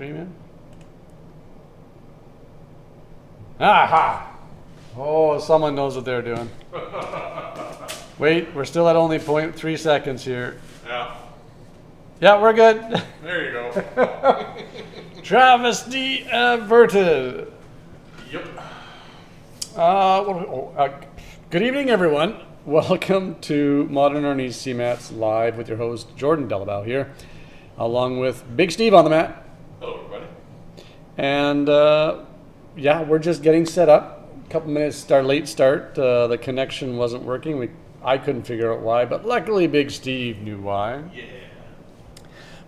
streaming. Aha! Oh, someone knows what they're doing. Wait, we're still at only 0.3 seconds here. Yeah. Yeah, we're good. There you go. Travesty averted. Yep. Good evening, everyone. Welcome to Modern Arnis CMATS Live with your host, Jordan Dellabough here, along with Big Steve on the mat. Hello, everybody. And yeah, we're just getting set up. A couple minutes late start. The connection wasn't working. I couldn't figure out why, but luckily Big Steve knew why. Yeah.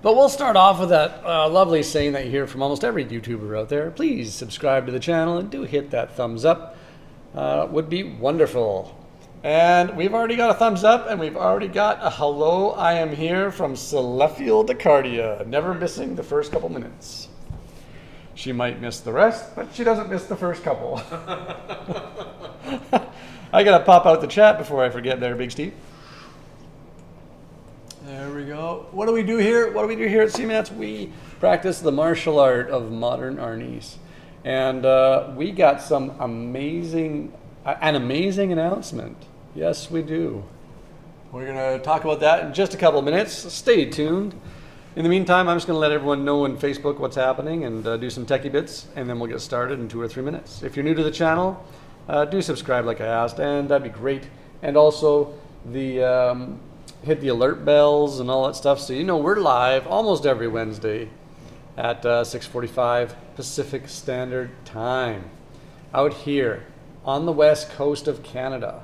But we'll start off with that lovely saying that you hear from almost every YouTuber out there. Please subscribe to the channel and do hit that thumbs up. Would be wonderful. And we've already got a thumbs up, and we've already got a hello, I am here from Celestial Decardia, never missing the first couple minutes. She might miss the rest, but she doesn't miss the first couple. I gotta pop out the chat before I forget there, Big Steve. There we go. What do we do here? What do we do here at CMATS? We practice the martial art of modern Arnis. And we got some amazing announcement. Yes, we do. We're going to talk about that in just a couple of minutes. Stay tuned. In the meantime, I'm just going to let everyone know on Facebook what's happening and do some techie bits, and then we'll get started in 2 or 3 minutes. If you're new to the channel, do subscribe like I asked, and that'd be great. And also, hit the alert bells and all that stuff so you know we're live almost every Wednesday at 6:45 Pacific Standard Time out here on the west coast of Canada.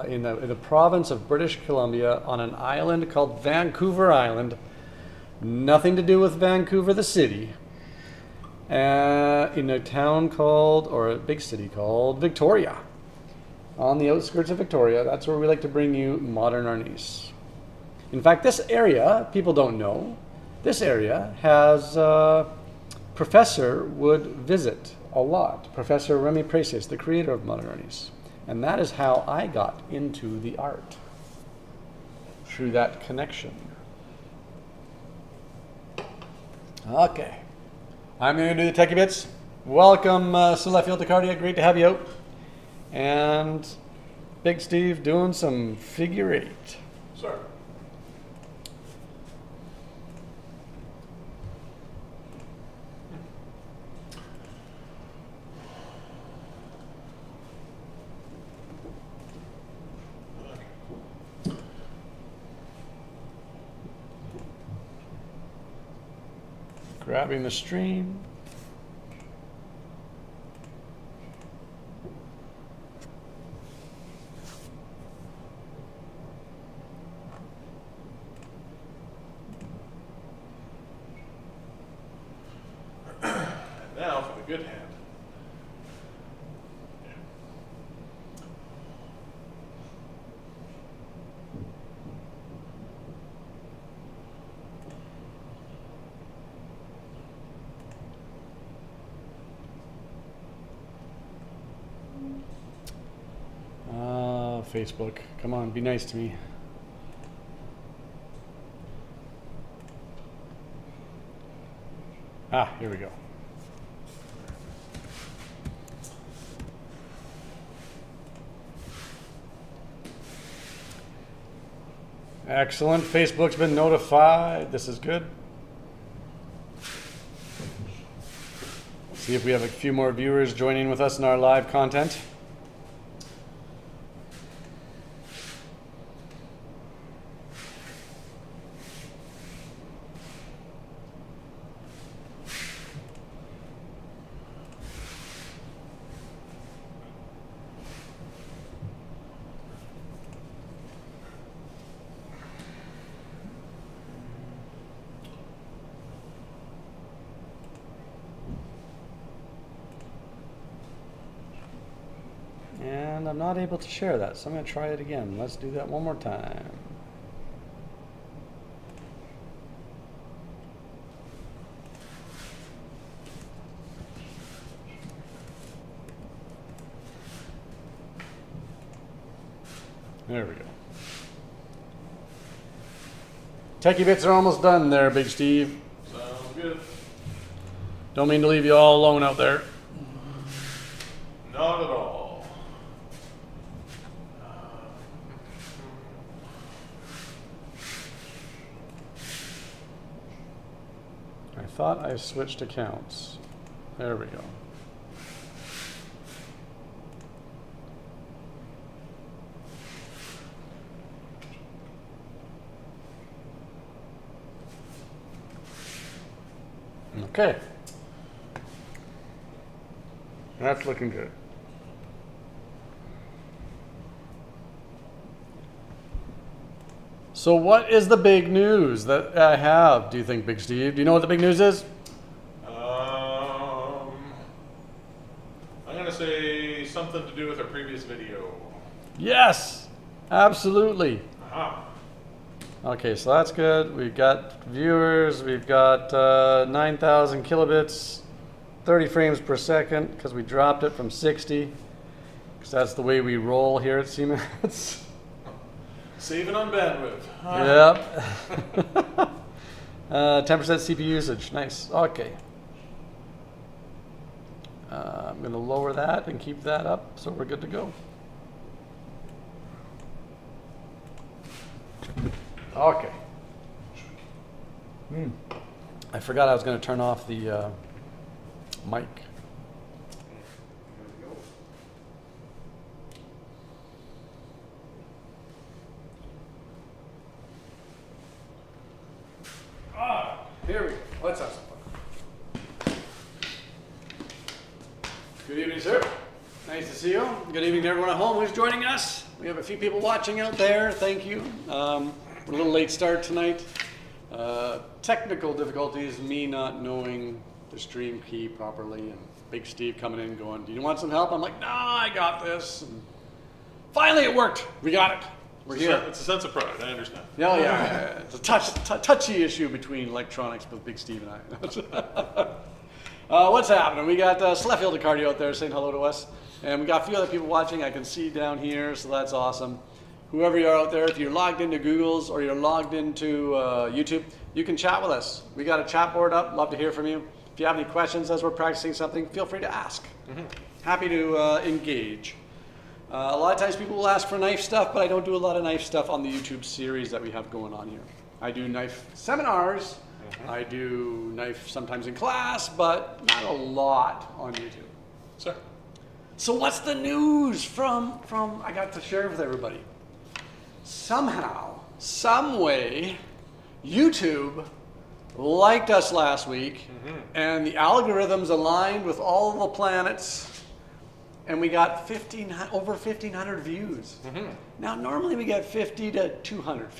In the province of British Columbia on an island called Vancouver Island. Nothing to do with Vancouver, the city. In a town called, or a big city called, Victoria. On the outskirts of Victoria, that's where we like to bring you modern Arnis. In fact, this area, people don't know, this area has Professor would visit a lot. Professor Remy Precis, the creator of modern Arnis. And that is how I got into the art, through that connection. Okay, I'm going to do the techie bits. Welcome, Celestial Decardia, great to have you out. And Big Steve doing some figure 8. Sir. Grabbing the stream. Now for the good hand. Facebook, come on, be nice to me. Ah, here we go. Excellent. Facebook's been notified. This is good. See if we have a few more viewers joining with us in our live content. And I'm not able to share that, so I'm going to try it again. Let's do that one more time. There we go. Techie bits are almost done there, Big Steve. Sounds good. Don't mean to leave you all alone out there. Not at all. I thought I switched accounts. There we go. Okay. That's looking good. So what is the big news that I have, do you think, Big Steve? Do you know what the big news is? I'm gonna say something to do with our previous video. Yes, absolutely. Aha. Okay, so that's good. We've got viewers. We've got 9,000 kilobits, 30 frames per second, because we dropped it from 60, because that's the way we roll here at CMATS. Saving on bandwidth. Yep. 10% CPU usage. Nice. Okay. I'm going to lower that and keep that up, so we're good to go. Okay. I forgot I was going to turn off the mic. Here we go. Let's have some fun. Good evening, sir. Nice to see you. Good evening to everyone at home who's joining us. We have a few people watching out there. Thank you. We're a little late start tonight. Technical difficulties, me not knowing the stream key properly, and Big Steve coming in going, "Do you want some help?" I'm like, "No, I got this." And finally, it worked. We got it. We're here. It's a sense of pride, I understand. Yeah. It's a touchy issue between electronics with Big Steve and I. What's happening? We got Sleffield Cardio out there saying hello to us. And we got a few other people watching. I can see down here, so that's awesome. Whoever you are out there, if you're logged into Google's or you're logged into YouTube, you can chat with us. We got a chat board up. Love to hear from you. If you have any questions as we're practicing something, feel free to ask. Happy to engage. A lot of times people will ask for knife stuff, but I don't do a lot of knife stuff on the YouTube series that we have going on here. I do knife seminars. I do knife sometimes in class, but not a lot on YouTube. Sir. So what's the news from I got to share with everybody? Somehow, some way, YouTube liked us last week, and the algorithms aligned with all the planets, and we got over 1,500 views. Now, normally we get 50 to 200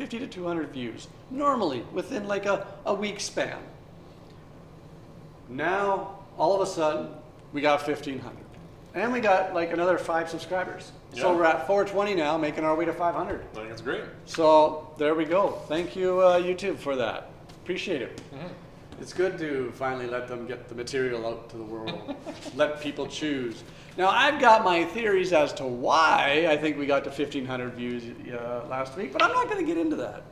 views, normally within like a week span. Now, all of a sudden, we got 1,500. And we got like another 5 subscribers. Yeah. So we're at 420 now, making our way to 500. I think it's great. So there we go. Thank you, YouTube, for that. Appreciate it. It's good to finally let them get the material out to the world. Let people choose. Now, I've got my theories as to why I think we got to 1,500 views last week, but I'm not going to get into that.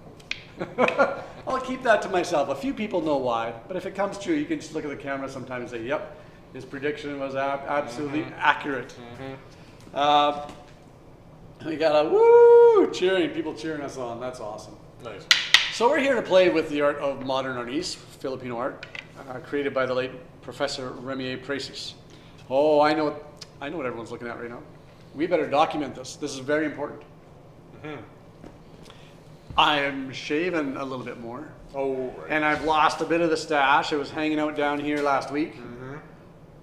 I'll keep that to myself. A few people know why, but if it comes true, you can just look at the camera sometimes and say, yep, his prediction was absolutely accurate. We got a woo cheering, people cheering us on. That's awesome. Nice. So we're here to play with the art of modern Arnis, Filipino art, created by the late Professor Remier Precis. Oh, I know what everyone's looking at right now. We better document this. This is very important. I am shaving a little bit more. Oh, right. And I've lost a bit of the stash. It was hanging out down here last week.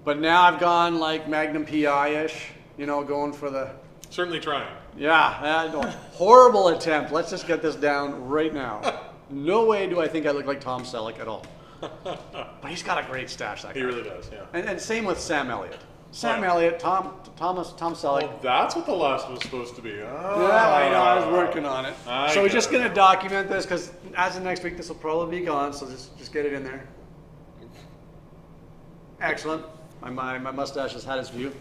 But now I've gone like Magnum PI-ish, you know, going for the... Certainly trying. Yeah, horrible attempt. Let's just get this down right now. No way do I think I look like Tom Selleck at all. But he's got a great stash, that guy. He really does, yeah. And same with Sam Elliott. Sam Right. Elliott, Tom Selleck. Well, that's what the last was supposed to be. Yeah, I know. I was working on it. I So we're get just it. going to document this because as of next week, this will probably be gone. So just get it in there. Excellent. My mustache has had its view.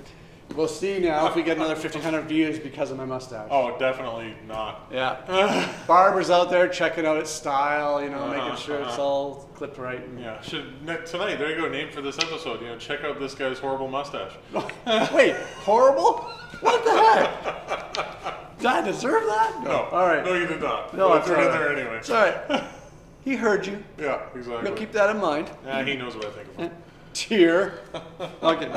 We'll see now if we get another 1,500 views because of my mustache. Oh, definitely not. Yeah. Barber's out there checking out its style, making sure it's all clipped right. Yeah. Tonight, there you go, name for this episode. Check out this guy's horrible mustache. Wait, horrible? What the heck? Did I deserve that? No. All right. No, you did not. No, it's in all right. there anyway. It's all right. He heard you. Yeah, exactly. You'll keep that in mind. Yeah, he knows what I think of him. Tear. Okay.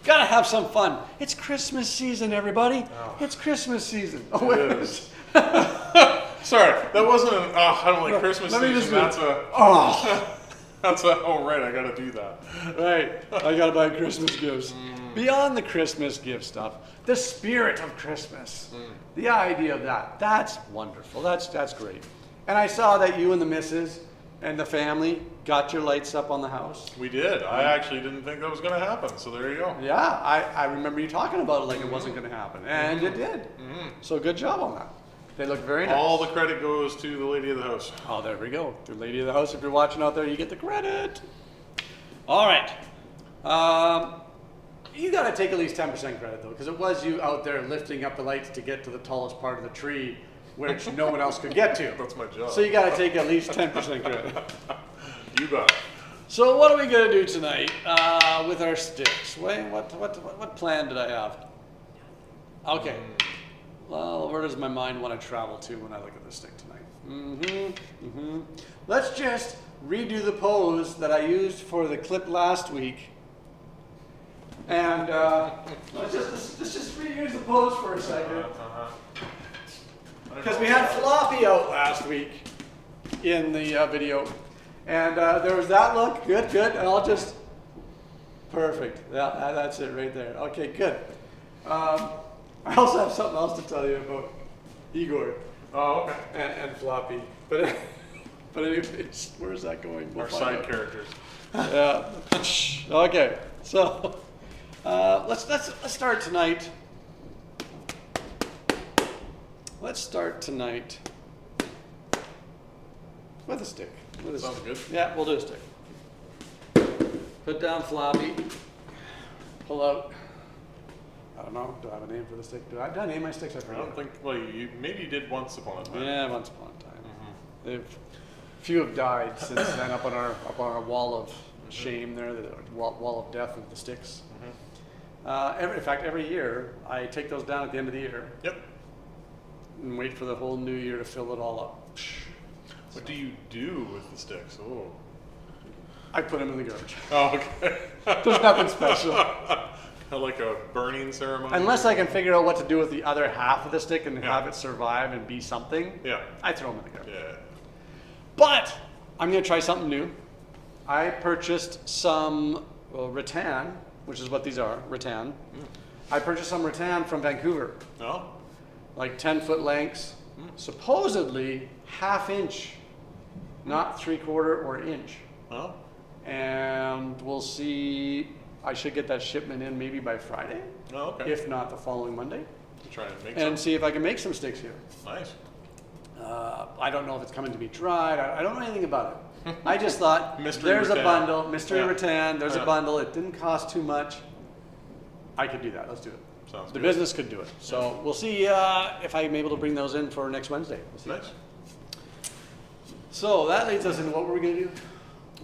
Gotta have some fun. It's Christmas season, everybody. Oh. It's Christmas season. Oh, It wait. is. Sorry, that wasn't an, I don't like Christmas let me season. just- That's a, oh right, I gotta do that. Right. I gotta buy Christmas gifts. Beyond the Christmas gift stuff, the spirit of Christmas. The idea of that's wonderful. That's great. And I saw that you and the missus and the family got your lights up on the house. We did. I actually didn't think that was gonna happen, so there you go. Yeah, I remember you talking about it like it wasn't going to happen, and it did. So good job on that. They look very nice. All the credit goes to the lady of the house. Oh, there we go. The lady of the house, if you're watching out there, you get the credit. All right. You got to take at least 10% credit, though, because it was you out there lifting up the lights to get to the tallest part of the tree, which no one else could get to. That's my job. So you got to take at least 10% credit. You got it. So what are we going to do tonight with our sticks? Wait, what plan did I have? Okay. Well, where does my mind want to travel to when I look at this stick tonight? Let's just redo the pose that I used for the clip last week. And let's just reuse the pose for a second. Because we had Floppy out last week in the video. And there was that look. Good. And I'll just... Perfect. Yeah, that's it right there. Okay, good. I also have something else to tell you about Igor Oh, okay. and Floppy. But anyways, where's that going? We'll Our find side out. characters. Yeah. Okay. So let's start tonight. Let's start tonight with a stick. Sounds good. Yeah, we'll do a stick. Put down Floppy. Pull out. I don't know. Do I have a name for the stick? Did I name my sticks? I I forget. don't think. Well, you maybe you did once upon a time. Yeah, once upon a time. Few have died since then. Up on our wall of shame there, the wall of death of the sticks. In fact, every year I take those down at the end of the year. Yep. And wait for the whole new year to fill it all up. What do you do with the sticks? Oh. I put them in the garbage. Oh, okay. There's nothing special. Like a burning ceremony? Unless I can figure out what to do with the other half of the stick and Yeah. have it survive and be something, Yeah. I throw them in the garbage. Yeah. But I'm going to try something new. I purchased some rattan, which is what these are, rattan. I purchased some rattan from Vancouver, No? like 10-foot lengths, supposedly ½ inch, not 3/4 or inch. Oh? And we'll see. I should get that shipment in maybe by Friday, Oh, okay. if not the following Monday, To try and make and some. see if I can make some sticks here. Nice. I don't know if it's coming to be dried. I don't know anything about it. I just thought, Mystery there's a rattan. bundle, mystery Yeah. rattan, there's Yeah. a bundle. It didn't cost too much. I could do that. Let's do it. Sounds The good. business could do it. So we'll see if I'm able to bring those in for next Wednesday. We'll see. Nice. So that leads us into what were we going to do?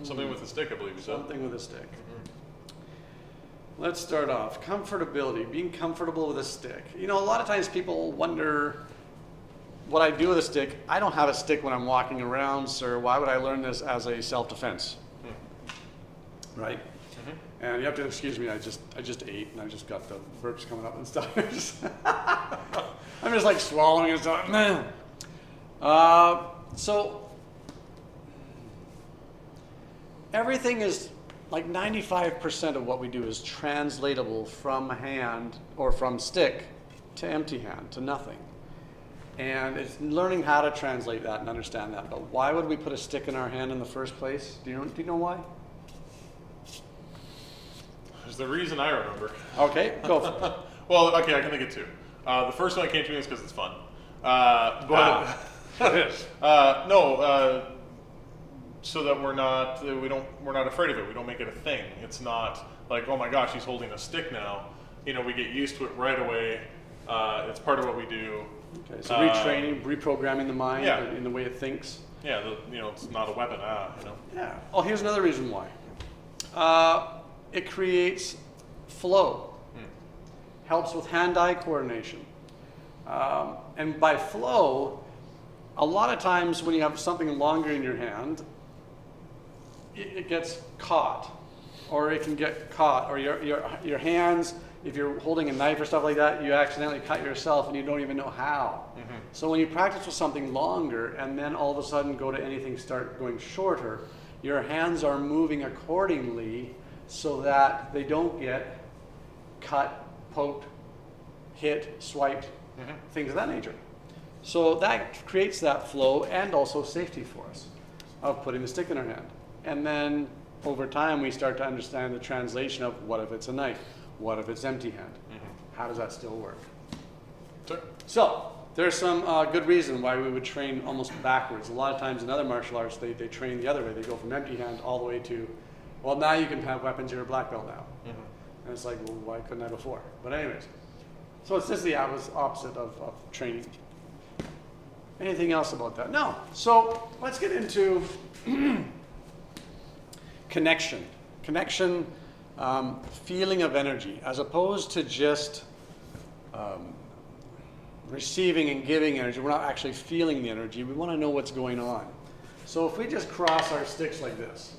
Something with the stick, I believe you said. Something with a stick. Let's start off. Comfortability, being comfortable with a stick. You know, a lot of times people wonder what I do with a stick. I don't have a stick when I'm walking around, sir. Why would I learn this as a self-defense? Right? And you have to excuse me, I just ate and I just got the burps coming up and stuff. I'm just like swallowing and stuff. So everything is like 95% of what we do is translatable from hand or from stick to empty hand to nothing. And it's learning how to translate that and understand that. But why would we put a stick in our hand in the first place? Do you know why? There's the reason I remember. Okay, go for it. Well, okay, I can think of two. The first one that came to me is because it's fun. It is. so that we're not afraid of it. We don't make it a thing. It's not like, oh my gosh, he's holding a stick now. You know, we get used to it right away. It's part of what we do. Okay, so retraining, reprogramming the mind Yeah. in the way it thinks. Yeah, it's not a weapon. Yeah. Oh, here's another reason why. It creates flow. Helps with hand-eye coordination. And by flow, a lot of times when you have something longer in your hand, it gets caught, or it can get caught, or your hands, if you're holding a knife or stuff like that, you accidentally cut yourself and you don't even know how. So when you practice with something longer and then all of a sudden go to anything start going shorter, your hands are moving accordingly so that they don't get cut, poked, hit, swiped, things of that nature. So that creates that flow and also safety for us of putting the stick in our hand. And then over time we start to understand the translation of what if it's a knife? What if it's empty hand? How does that still work? Sure. So there's some good reason why we would train almost backwards. A lot of times in other martial arts they train the other way. They go from empty hand all the way to, well, now you can have weapons, you're a black belt now. And it's like, well, why couldn't I before? But anyways, so it's just the opposite of training. Anything else about that? No. So let's get into connection. Connection, feeling of energy, as opposed to just receiving and giving energy. We're not actually feeling the energy. We want to know what's going on. So if we just cross our sticks like this,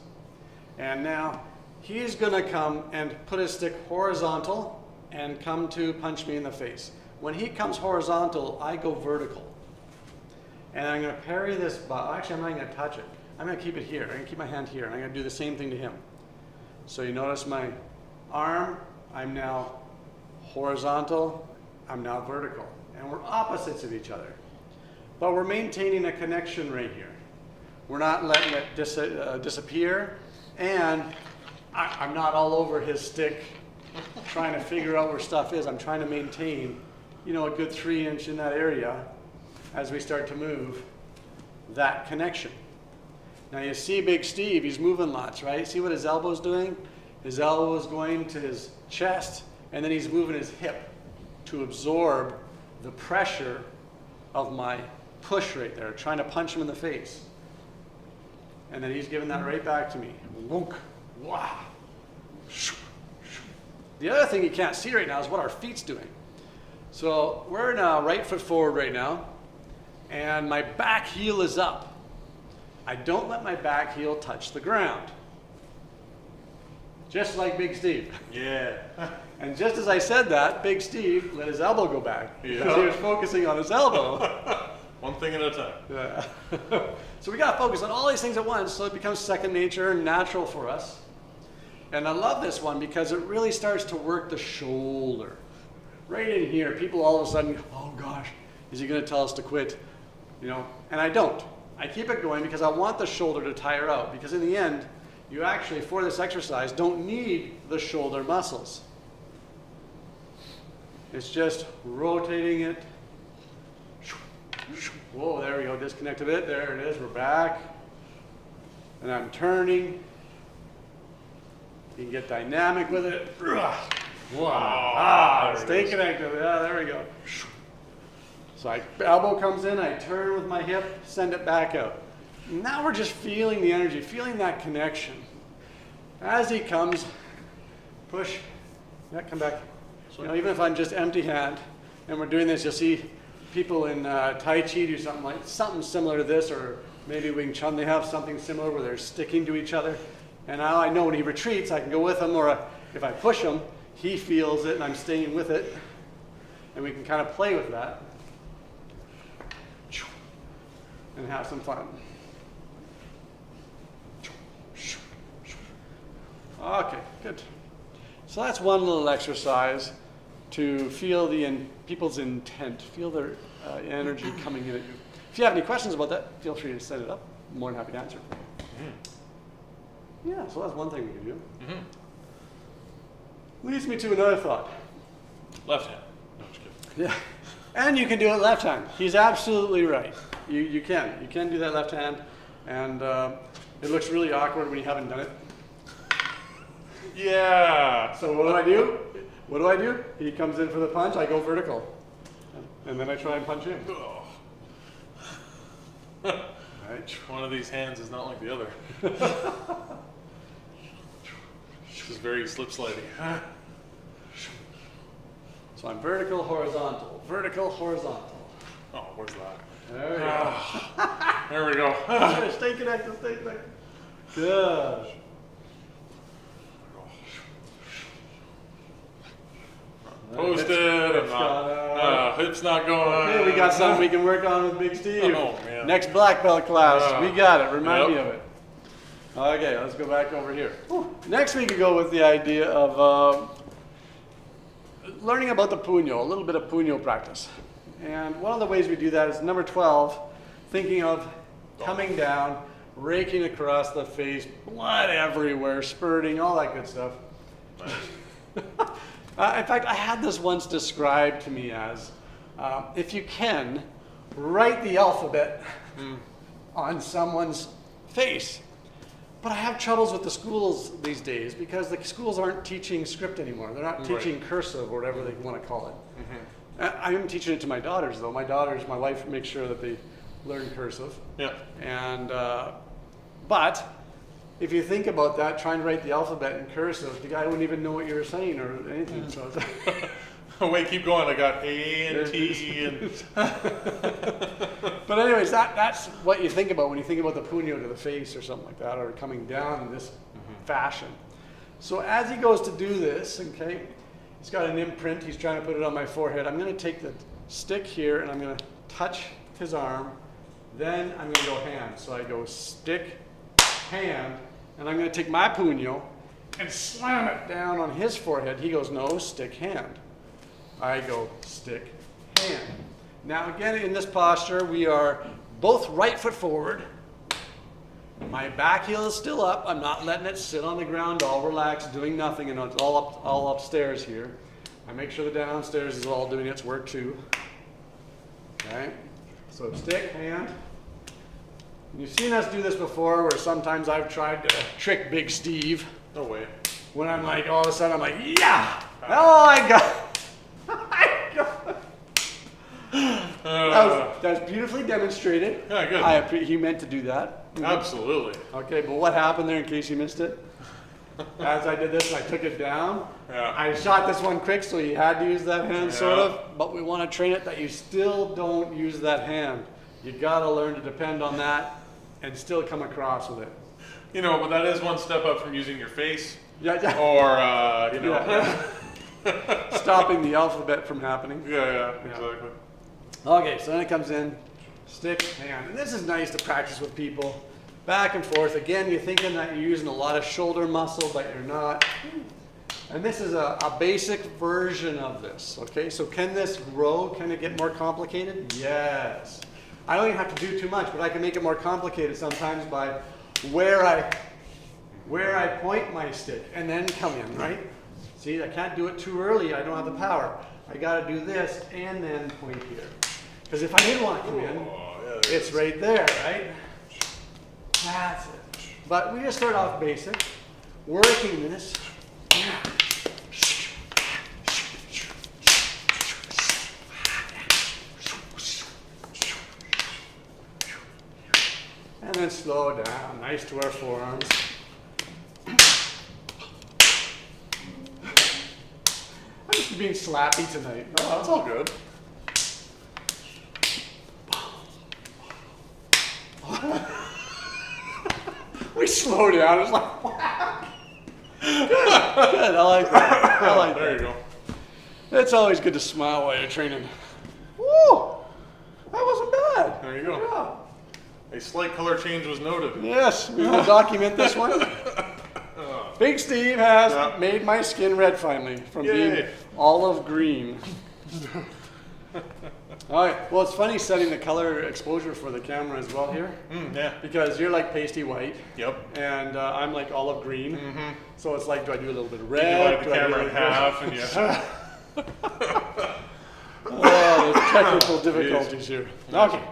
and now he's going to come and put his stick horizontal and come to punch me in the face. When he comes horizontal, I go vertical. And I'm going to parry this, but actually I'm not going to touch it. I'm going to keep it here. I'm going to keep my hand here, and I'm going to do the same thing to him. So you notice my arm, I'm now horizontal, I'm now vertical. And we're opposites of each other. But we're maintaining a connection right here. We're not letting it disappear, and I'm not all over his stick trying to figure out where stuff is. I'm trying to maintain, a good 3 inch in that area as we start to move that connection. Now you see Big Steve, he's moving lots, right? See what his elbow's doing? His elbow is going to his chest, and then he's moving his hip to absorb the pressure of my push right there, trying to punch him in the face. And then he's giving that right back to me. Wonk. Wow. The other thing you can't see right now is what our feet's doing. So we're in a right foot forward right now, and my back heel is up. I don't let my back heel touch the ground. Just like Big Steve. Yeah. And just as I said that, Big Steve let his elbow go back because he was focusing on his elbow. One thing at a time. Yeah. So we got to focus on all these things at once so it becomes second nature and natural for us. And I love this one because it really starts to work the shoulder. Right in here, people all of a sudden, oh gosh, is he going to tell us to quit? And I don't. I keep it going because I want the shoulder to tire out, because in the end, you actually, for this exercise, don't need the shoulder muscles. It's just rotating it. Whoa, there we go, disconnect a bit, there it is, we're back. And I'm turning. You can get dynamic with it. Wow. Stay connected, yeah, there we go. So elbow comes in, I turn with my hip, send it back out. Now we're just feeling the energy, feeling that connection. As he comes, push, come back. Even if I'm just empty hand and we're doing this, you'll see people in Tai Chi do something similar to this, or maybe Wing Chun, they have something similar where they're sticking to each other. And now I know when he retreats, I can go with him, or if I push him, he feels it and I'm staying with it. And we can kind of play with that and have some fun. Okay, good. So that's one little exercise to feel people's intent, feel their energy coming in at you. If you have any questions about that, feel free to set it up. I'm more than happy to answer. Yeah, so that's one thing we can do. Leads me to another thought. Left hand. No, just kidding. Yeah, and you can do it left hand. He's absolutely right. You can do that left hand, and It looks really awkward when you haven't done it. Yeah. So what do I do? What do I do? He comes in for the punch, I go vertical. And then I try and punch him. Oh. Right. One of these hands is not like the other. This is very slip sliding. So I'm vertical, horizontal, vertical, horizontal. Oh, where's that? There we go. There we go. Stay connected, stay connected. Good. Posted. Hips not going. Okay, we got something we can work on with Big Steve. Oh, man. Next black belt class. We got it. Remind me Yep. of it. Okay, let's go back over here. Next we could go with the idea of learning about the puño, a little bit of puño practice. And one of the ways we do that is number 12, thinking of coming down, raking across the face, blood everywhere, spurting, all that good stuff. In fact, I had this once described to me as, if you can, write the alphabet on someone's face. But I have troubles with the schools these days because the schools aren't teaching script anymore. They're not teaching cursive or whatever they want to call it. I am teaching it to my daughters, though. My wife makes sure that they learn cursive. Yeah. And, but if you think about that, trying to write the alphabet in cursive, the guy wouldn't even know what you were saying or anything. So Wait, keep going. I got A and T and. But anyways, that's what you think about when you think about the puño to the face or something like that, or coming down in this fashion. So as he goes to do this, okay, he's got an imprint. He's trying to put it on my forehead. I'm going to take the stick here and I'm going to touch his arm. Then I'm going to go hand. So I go stick, hand, and I'm going to take my puño and slam it down on his forehead. He goes, no, stick, hand. I go stick, hand. Now again, in this posture, we are both right foot forward. My back heel is still up. I'm not letting it sit on the ground, all relaxed, doing nothing, and it's all upstairs here. I make sure the downstairs is all doing its work too. Okay, so stick, hand. You've seen us do this before, where sometimes I've tried to trick Big Steve. No way. When I'm like, all of a sudden I'm like, yeah! Oh, I got that was beautifully demonstrated. Yeah, good. He meant to do that. Absolutely. Okay, but what happened there in case you missed it? As I did this, I took it down. Yeah. I shot this one quick, so you had to use that hand, sort of. But we want to train it that you still don't use that hand. You got to learn to depend on that and still come across with it. You know, but that is one step up from using your face. Yeah. Or, you know. Yeah. Stopping the alphabet from happening. Yeah, exactly. Okay, so then it comes in, stick, hand. And this is nice to practice with people. Back and forth. Again, you're thinking that you're using a lot of shoulder muscle, but you're not. And this is a basic version of this. Okay, so can this grow? Can it get more complicated? Yes. I don't even have to do too much, but I can make it more complicated sometimes by where I point my stick and then come in, right? See, I can't do it too early. I don't have the power. I got to do this and then point here. Because if I didn't want to come in, it's right there, right? That's it. But we just start off basic, working this. And then slow down, nice to our forearms. I'm just being slappy tonight. Oh, that's all good. We slow down. It's like, wow. Good. I like that. I like There that. you go. It's always good to smile while you're training. Woo! That wasn't bad. There you go. Good job. A slight color change was noted. Yes, we will document this one. Big Steve has made my skin red finally from being olive green. All right. Well, it's funny setting the color exposure for the camera as well here. Yeah. Because you're like pasty white. Yep. And I'm like olive green. So it's like, do I do a little bit of You red? divide the camera in half, and Oh, there's technical difficulties here. Okay.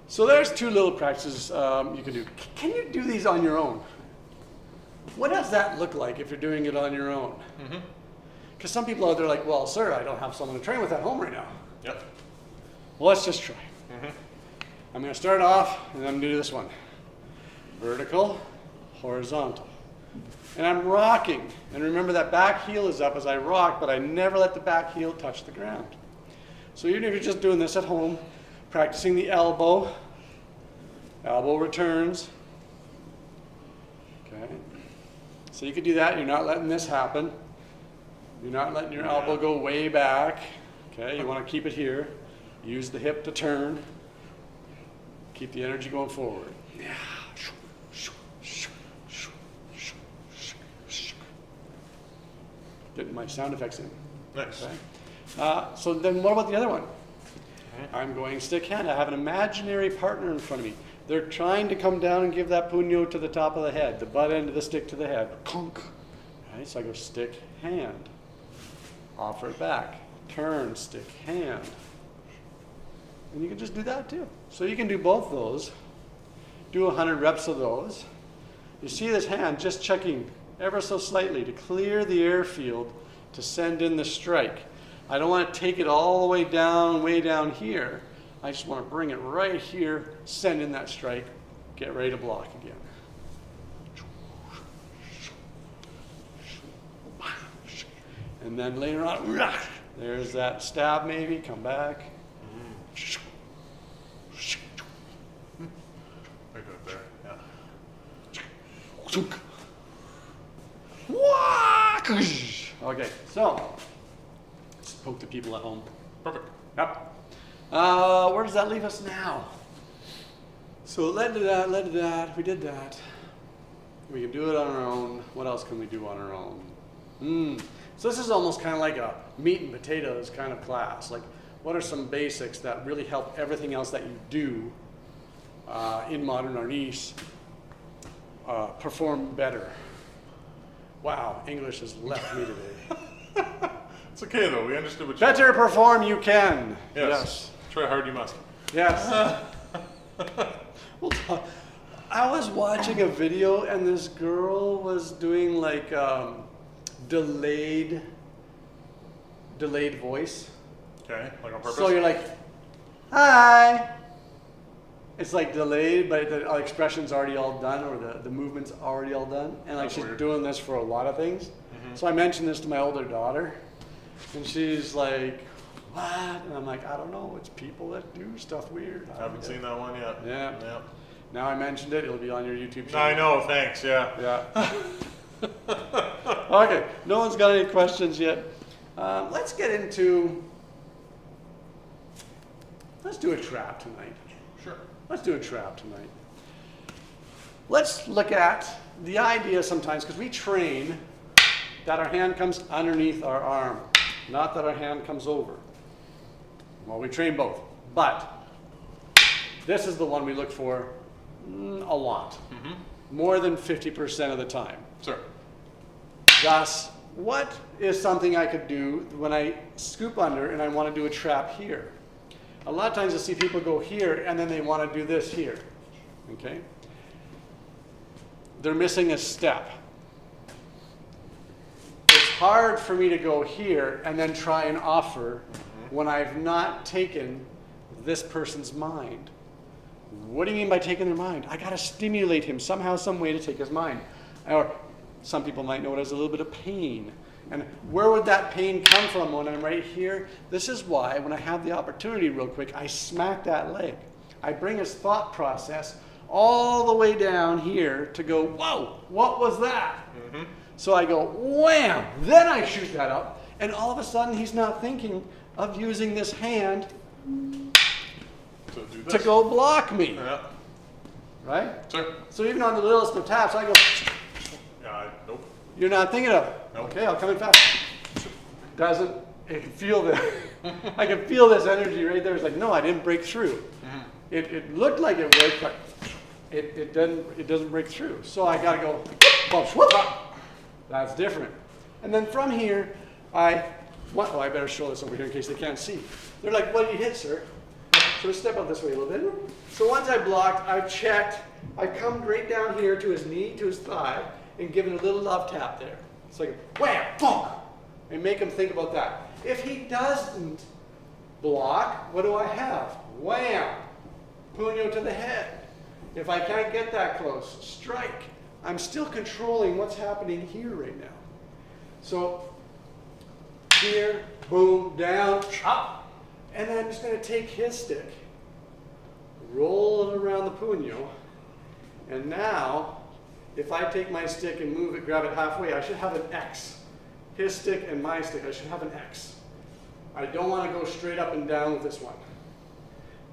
So there's two little practices you can do. Can you do these on your own? What does that look like if you're doing it on your own? Because some people out there are like, well, sir, I don't have someone to train with at home right now. Yep. Well, let's just try. I'm going to start off, and I'm going to do this one. Vertical, horizontal. And I'm rocking. And remember that back heel is up as I rock, but I never let the back heel touch the ground. So even if you're just doing this at home, practicing the elbow returns. Okay. So you could do that. You're not letting this happen. You're not letting your elbow go way back. Okay, you want to keep it here. Use the hip to turn. Keep the energy going forward. Yeah. Getting my sound effects in. Nice. Okay. So then what about the other one? I'm going stick hand. I have an imaginary partner in front of me. They're trying to come down and give that puño to the top of the head, the butt end of the stick to the head. Conk. Right, so I go stick, hand. Offer it back. Turn, stick, hand. And you can just do that too. So you can do both those. Do 100 reps of those. You see this hand just checking ever so slightly to clear the airfield to send in the strike. I don't want to take it all the way down here. I just want to bring it right here, send in that strike, get ready to block again. And then later on, there's that stab maybe, come back. Very good there, yeah. Okay, so let's poke the people at home. Perfect. Yep. Where does that leave us now? So led to that, we did that. We can do it on our own. What else can we do on our own? So this is almost kind of like a meat and potatoes kind of class. Like, what are some basics that really help everything else that you do in modern Arnis perform better? Wow, English has left me today. It's okay though, we understood what you Better perform you can. Yes. Try hard you must. Yes. We'll talk. I was watching a video and this girl was doing like delayed voice. Okay, like on purpose? So you're like, hi. It's like delayed, but the expression's already all done, or the movement's already all done. And like That's she's weird. doing this for a lot of things. So I mentioned this to my older daughter, and she's like, what? And I'm like, I don't know. It's people that do stuff weird. I haven't seen that one yet. Yeah. Now I mentioned it. It'll be on your YouTube channel. I know, thanks, yeah. Yeah. Okay. No one's got any questions yet. Let's get into. Let's do a trap tonight. Sure. Let's do a trap tonight. Let's look at the idea sometimes, because we train that our hand comes underneath our arm, not that our hand comes over. Well, we train both, but this is the one we look for a lot, more than 50% of the time. Sure. Thus, what is something I could do when I scoop under and I want to do a trap here? A lot of times you'll see people go here and then they want to do this here, okay? They're missing a step. It's hard for me to go here and then try and offer when I've not taken this person's mind. What do you mean by taking their mind? I got to stimulate him somehow, some way to take his mind. Or some people might know it as a little bit of pain. And where would that pain come from when I'm right here? This is why when I have the opportunity real quick, I smack that leg. I bring his thought process all the way down here to go, whoa, what was that? So I go, wham, then I shoot that up. And all of a sudden he's not thinking of using this hand to go block me. Yeah. Right? Sure. So even on the littlest of taps, I go, Nope. you're not thinking of it. Nope. Okay, I'll come in fast. Doesn't, I can feel I can feel this energy right there. It's like, no, I didn't break through. It looked like it worked, but it doesn't break through. So I gotta go, bump, whoop, that's different. And then from here, I better show this over here in case they can't see. They're like, what did you hit, sir? So let's step out this way a little bit. So once I blocked, I've checked, I've come right down here to his knee, to his thigh, and given a little love tap there. It's like wham, boom, and make him think about that. If he doesn't block, what do I have? Wham, puño to the head. If I can't get that close, strike. I'm still controlling what's happening here right now. So here, boom, down, up. And then I'm just going to take his stick, roll it around the puño, and now, if I take my stick and move it, grab it halfway, I should have an X. His stick and my stick, I should have an X. I don't want to go straight up and down with this one.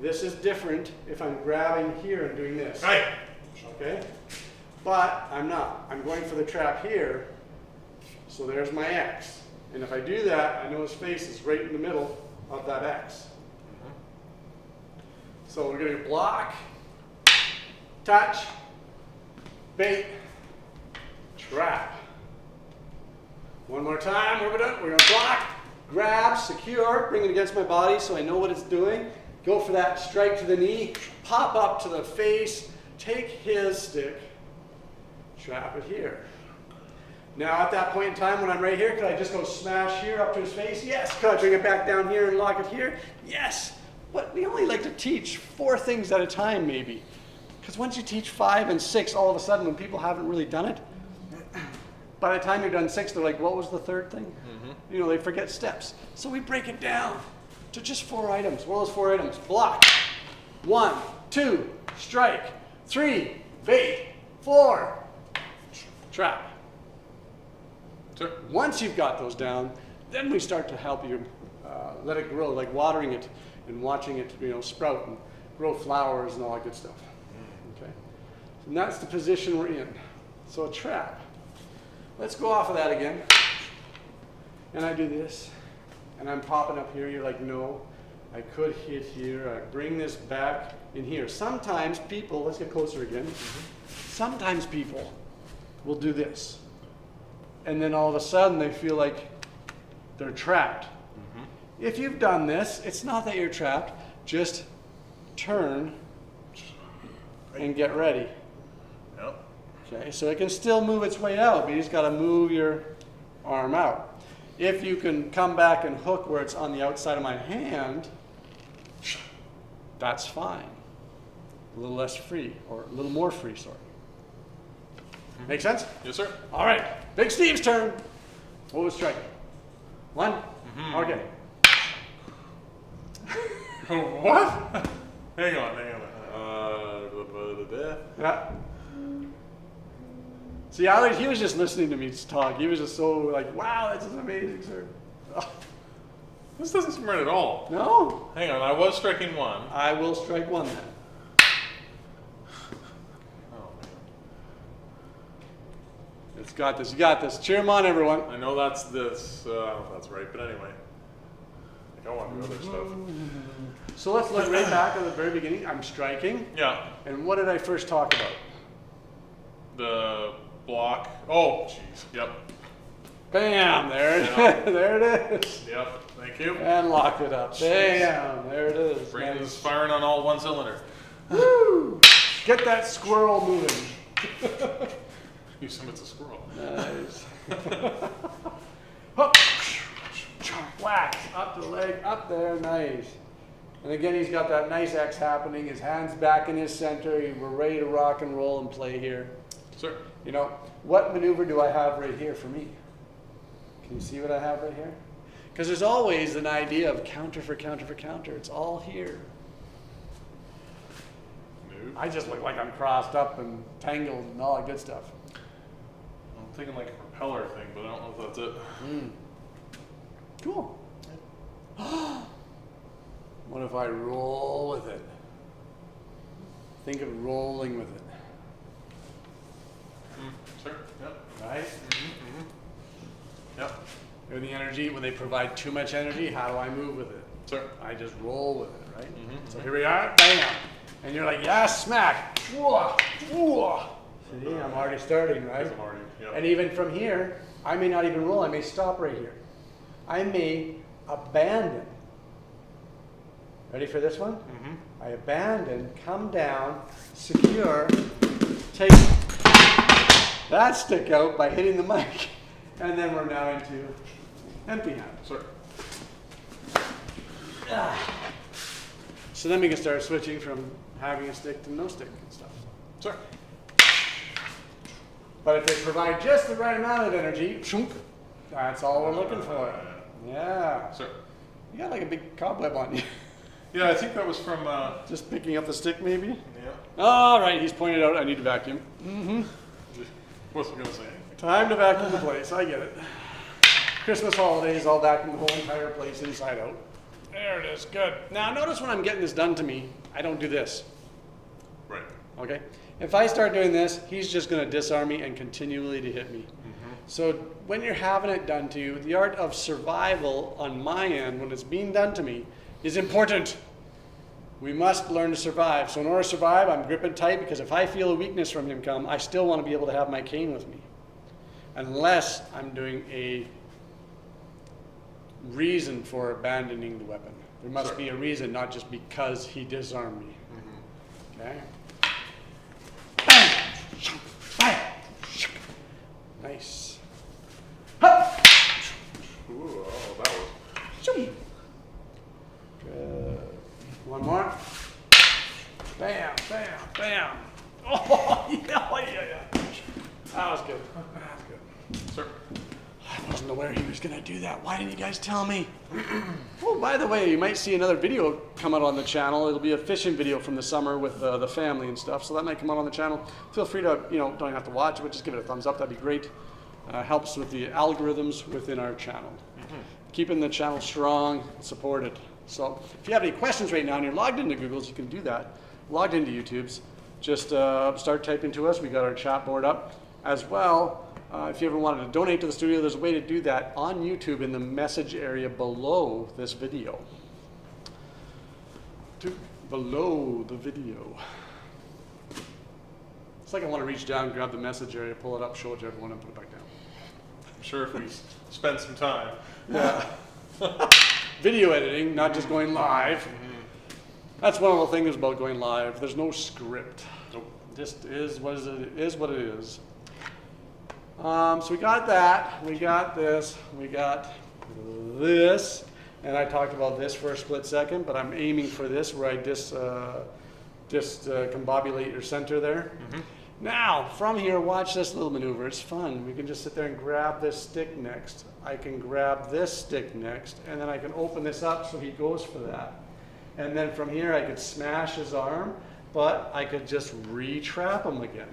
This is different if I'm grabbing here and doing this. Right. Okay? But I'm not. I'm going for the trap here, so there's my X. And if I do that, I know his face is right in the middle of that X. So we're going to block, touch, bait, trap. One more time, we're done. We're going to block, grab, secure, bring it against my body so I know what it's doing. Go for that strike to the knee, pop up to the face, take his stick, trap it here. Now at that point in time when I'm right here, could I just go smash here up to his face? Yes. Could I bring it back down here and lock it here? Yes. But we only like to teach 4 things at a time maybe. Because once you teach 5 and 6, all of a sudden when people haven't really done it, by the time you're done 6, they're like, what was the 3rd thing? You know, they forget steps. So we break it down to just 4 items. What are those 4 items? Block. 1, 2, strike. 3, bait. 4, trap. Sure. Once you've got those down, then we start to help you let it grow, like watering it and watching it, you know, sprout and grow flowers and all that good stuff. Okay, and that's the position we're in. So a trap. Let's go off of that again. And I do this, and I'm popping up here. You're like, no, I could hit here. I bring this back in here. Sometimes people, let's get closer again. Sometimes people will do this. And then all of a sudden they feel like they're trapped. If you've done this, it's not that you're trapped. Just turn and get ready. Yep. Okay, so it can still move its way out, but you just got to move your arm out. If you can come back and hook where it's on the outside of my hand, that's fine. A little less free, or a little more free, sorry. Make sense? Yes, sir. All right, Big Steve's turn. What was striking? 1? Okay. What? Hang on. Yeah. See, he was just listening to me talk. He was just so like, wow, this is amazing, sir. This doesn't seem right at all. No? Hang on, I was striking 1. I will strike 1 then. It's got this. You got this. Cheer him on, everyone. I know that's this. I don't know if that's right, but anyway. I don't want to do other stuff. So let's look right back at the very beginning. I'm striking. Yeah. And what did I first talk about? The block. Oh, jeez. Yep. Bam! There Yeah. there it is. Yep. Thank you. And locked it up. Bam! There it is. Brain is Nice. firing on all 1 cylinder. Woo! Get that squirrel moving. You assume it's a squirrel. Nice. Hook. Whack. Up the leg. Up there. Nice. And again, he's got that nice X happening. His hand's back in his center. We're ready to rock and roll and play here. Sir. You know, what maneuver do I have right here for me? Can you see what I have right here? Because there's always an idea of counter for counter for counter. It's all here. Move. I just look like I'm crossed up and tangled and all that good stuff. I'm thinking like a propeller thing, but I don't know if that's it. Cool. What if I roll with it? Think of rolling with it. Sure. Yep. Right? Yep. When the energy, when they provide too much energy, how do I move with it? Sir. I just roll with it, right? So here we are, bam. And you're like, yeah, smack. Whoa, whoa. See, I'm already starting, right? I'm already, yep. And even from here, I may not even roll. I may stop right here. I may abandon Ready for this one? Mm-hmm. I abandon, come down, secure, take that stick out by hitting the mic, and then we're now into empty hand. Sir. So then we can start switching from having a stick to no stick and stuff. Sir. But if they provide just the right amount of energy, shunk, that's all we're looking for. Yeah. Sir. You got like a big cobweb on you. Yeah, I think that was from. Just picking up the stick, maybe? Yeah. All right, he's pointed out I need to vacuum. Mm-hmm. Wasn't gonna say anything. Time to vacuum the place. I get it. Christmas holidays, I'll vacuum the whole entire place inside out. There it is. Good. Now, notice when I'm getting this done to me, I don't do this. Right. Okay? If I start doing this, he's just going to disarm me and continually to hit me. Mm-hmm. So when you're having it done to you, the art of survival on my end, when it's being done to me, is important. We must learn to survive. So in order to survive, I'm gripping tight because if I feel a weakness from him come, I still want to be able to have my cane with me. Unless I'm doing a reason for abandoning the weapon. There must be a reason, not just because he disarmed me. Mm-hmm. Okay? Nice. Ooh, oh, that was. Good. One more. Bam, bam, bam. Oh, yeah. That was good. That was good. Sir. I wasn't aware he was going to do that. Why didn't you guys tell me? Oh, by the way, you might see another video come out on the channel. It'll be a fishing video from the summer with the family and stuff, so that might come out on the channel. Feel free to, don't have to watch it, but just give it a thumbs up. That'd be great. Helps with the algorithms within our channel. Mm-hmm. Keeping the channel strong, supported. So if you have any questions right now and you're logged into Google's, you can do that. Logged into YouTube's, just start typing to us. We got our chat board up as well. If you ever wanted to donate to the studio, there's a way to do that on YouTube in the message area below this video. Below the video. It's like I want to reach down, grab the message area, pull it up, show it to everyone, and put it back down. I'm sure if we spend some time. Yeah. Video editing, not just going live. Mm-hmm. That's one of the things about going live. There's no script. Nope. Just is what it is. So we got that, we got this, we got this, and I talked about this for a split second, but I'm aiming for this where I discombobulate your center there. Mm-hmm. Now, from here, watch this little maneuver. It's fun. We can just sit there and grab this stick next. I can grab this stick next, and then I can open this up so he goes for that. And then from here, I could smash his arm, but I could just re-trap him again.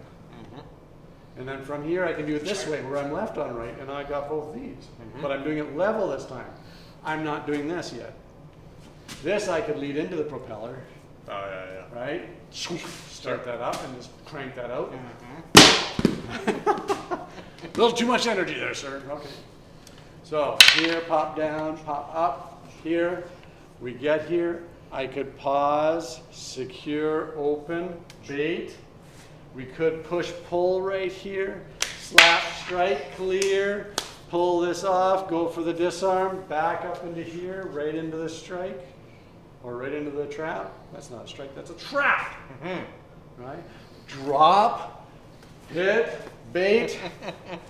And then from here, I can do it this way, where I'm left on right, and I got both these. Mm-hmm. But I'm doing it level this time. I'm not doing this yet. This I could lead into the propeller. Oh, yeah. Right? Start that up and just crank that out. Mm-hmm. A little too much energy there, sir. Okay. So here, pop down, pop up. Here, we get here. I could pause, secure, open, bait. We could push pull right here, slap, strike, clear, pull this off, go for the disarm, back up into here, right into the strike, or right into the trap. That's not a strike, that's a trap. Mm-hmm. Right? Drop, hit, bait,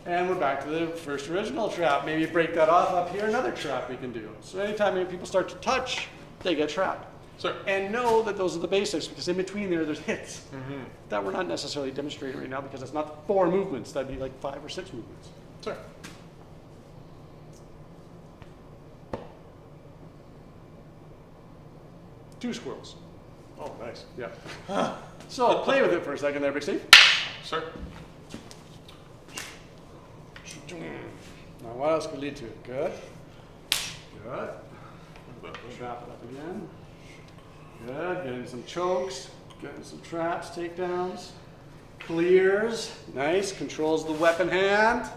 and we're back to the first original trap. Maybe break that off up here, another trap we can do. So anytime people start to touch, they get trapped. Sir. And know that those are the basics, because in between there's hits that we're not necessarily demonstrating right now because it's not 4 movements. That'd be like 5 or 6 movements. Sir. Two squirrels. Oh, nice. Yeah. So play with it for a second there, Big Steve. Sir. Now what else could lead to it? Good. Good. Trap it up again. Good, getting some chokes, getting some traps, takedowns, clears, nice, controls the weapon hand.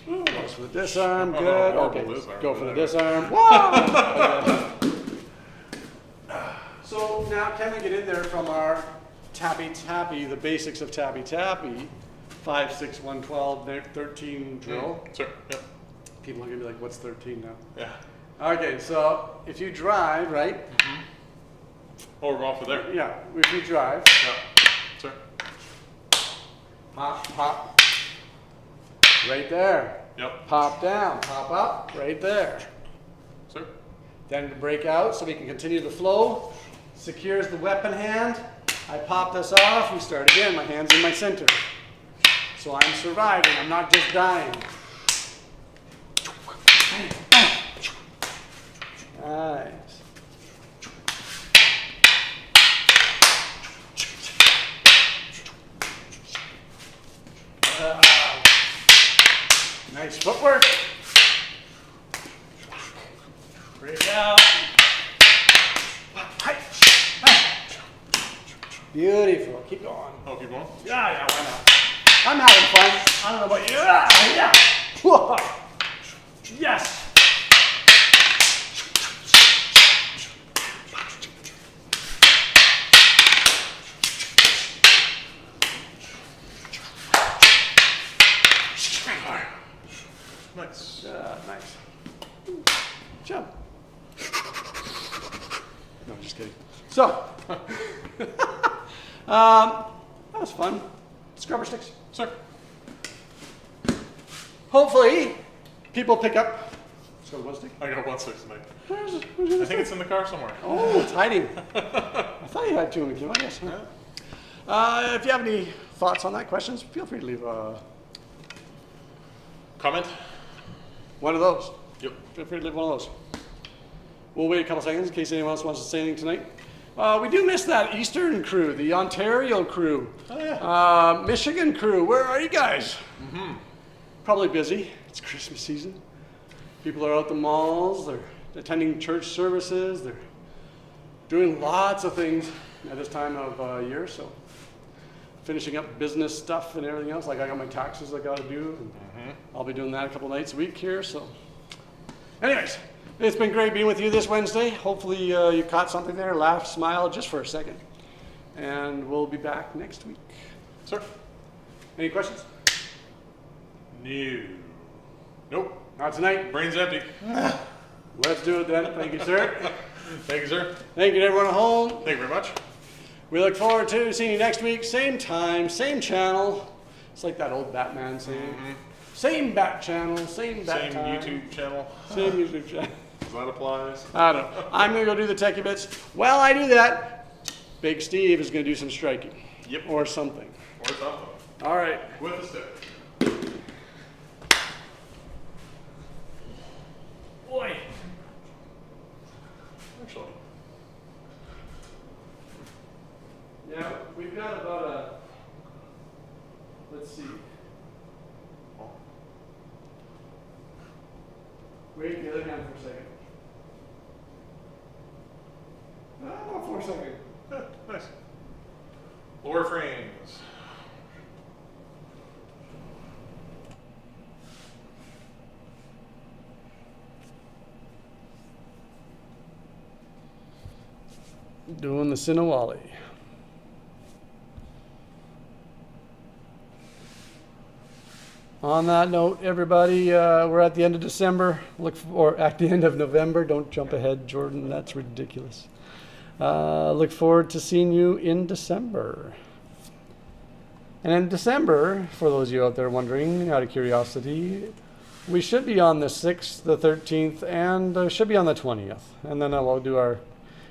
Goes for the disarm, good, okay, go for the disarm. So now can we get in there from our tappy, the basics of tappy, 5, 6, 112, 13 drill. Sure. Yep. People are gonna be like, what's 13 now? Yeah. Okay, so if you drive, right? Oh, we're off of there. Yeah, if you drive, Yeah. Sure. pop, pop, right there. Yep. Pop down, pop up, right there. Sir. Then to break out so we can continue the flow, secures the weapon hand. I pop this off, we start again, my hand's in my center. So I'm surviving, I'm not just dying. Nice. Nice footwork. Break out. Beautiful. Keep going. Oh, keep going. Yeah, why not? I'm having fun. I don't know about you. Yeah. Whoa. Yes. Nice. Nice. Jump. No, I'm just kidding. So, that was fun. Scrubber sticks. Sir. Hopefully, people pick up. Scrubber stick. I got 1 6 tonight. Where's I think it's in the car somewhere. Oh, it's hiding. I thought you had two with you, I guess. If you have any thoughts on that, questions, feel free to leave Comment? one of those. Yep. Feel free to leave one of those. We'll wait a couple seconds in case anyone else wants to say anything tonight. We do miss that Eastern crew, the Ontario crew, Oh, yeah. Michigan crew. Where are you guys? Probably busy. It's Christmas season. People are out the malls. They're attending church services. They're doing lots of things at this time of year. So finishing up business stuff and everything else. Like I got my taxes I got to do. And I'll be doing that a couple nights a week here. So anyways, it's been great being with you this Wednesday. Hopefully you caught something there, laughed, smiled just for a second. And we'll be back next week. Sir. Any questions? No. Nope. Not tonight. Brain's empty. Let's do it then. Thank you, sir. Thank you, sir. Thank you to everyone at home. Thank you very much. We look forward to seeing you next week. Same time, same channel. It's like that old Batman saying. Same bat channel, same bat Same time. YouTube channel. Same YouTube channel. That applies. I don't know. I'm going to go do the techie bits. While I do that, Big Steve is going to do some striking. Yep. Or something. Or something. All right. With a stick. Boy. Actually. Yeah, we've got about a, let's see. Wait the other hand for a second. Oh, for a second. Yeah, nice. Lower frames. Doing the Sinawali. On that note, everybody, we're at the end of December. Or at the end of November. Don't jump ahead, Jordan. That's ridiculous. Look forward to seeing you in December. And in December, for those of you out there wondering, out of curiosity, we should be on the 6th, the 13th, and should be on the 20th. And then I'll do our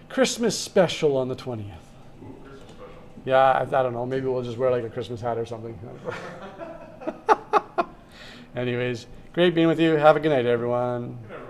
Christmas special on the 20th. Ooh, Christmas special. Yeah, I don't know. Maybe we'll just wear like a Christmas hat or something. Anyways, great being with you. Have a good night, everyone. Good night.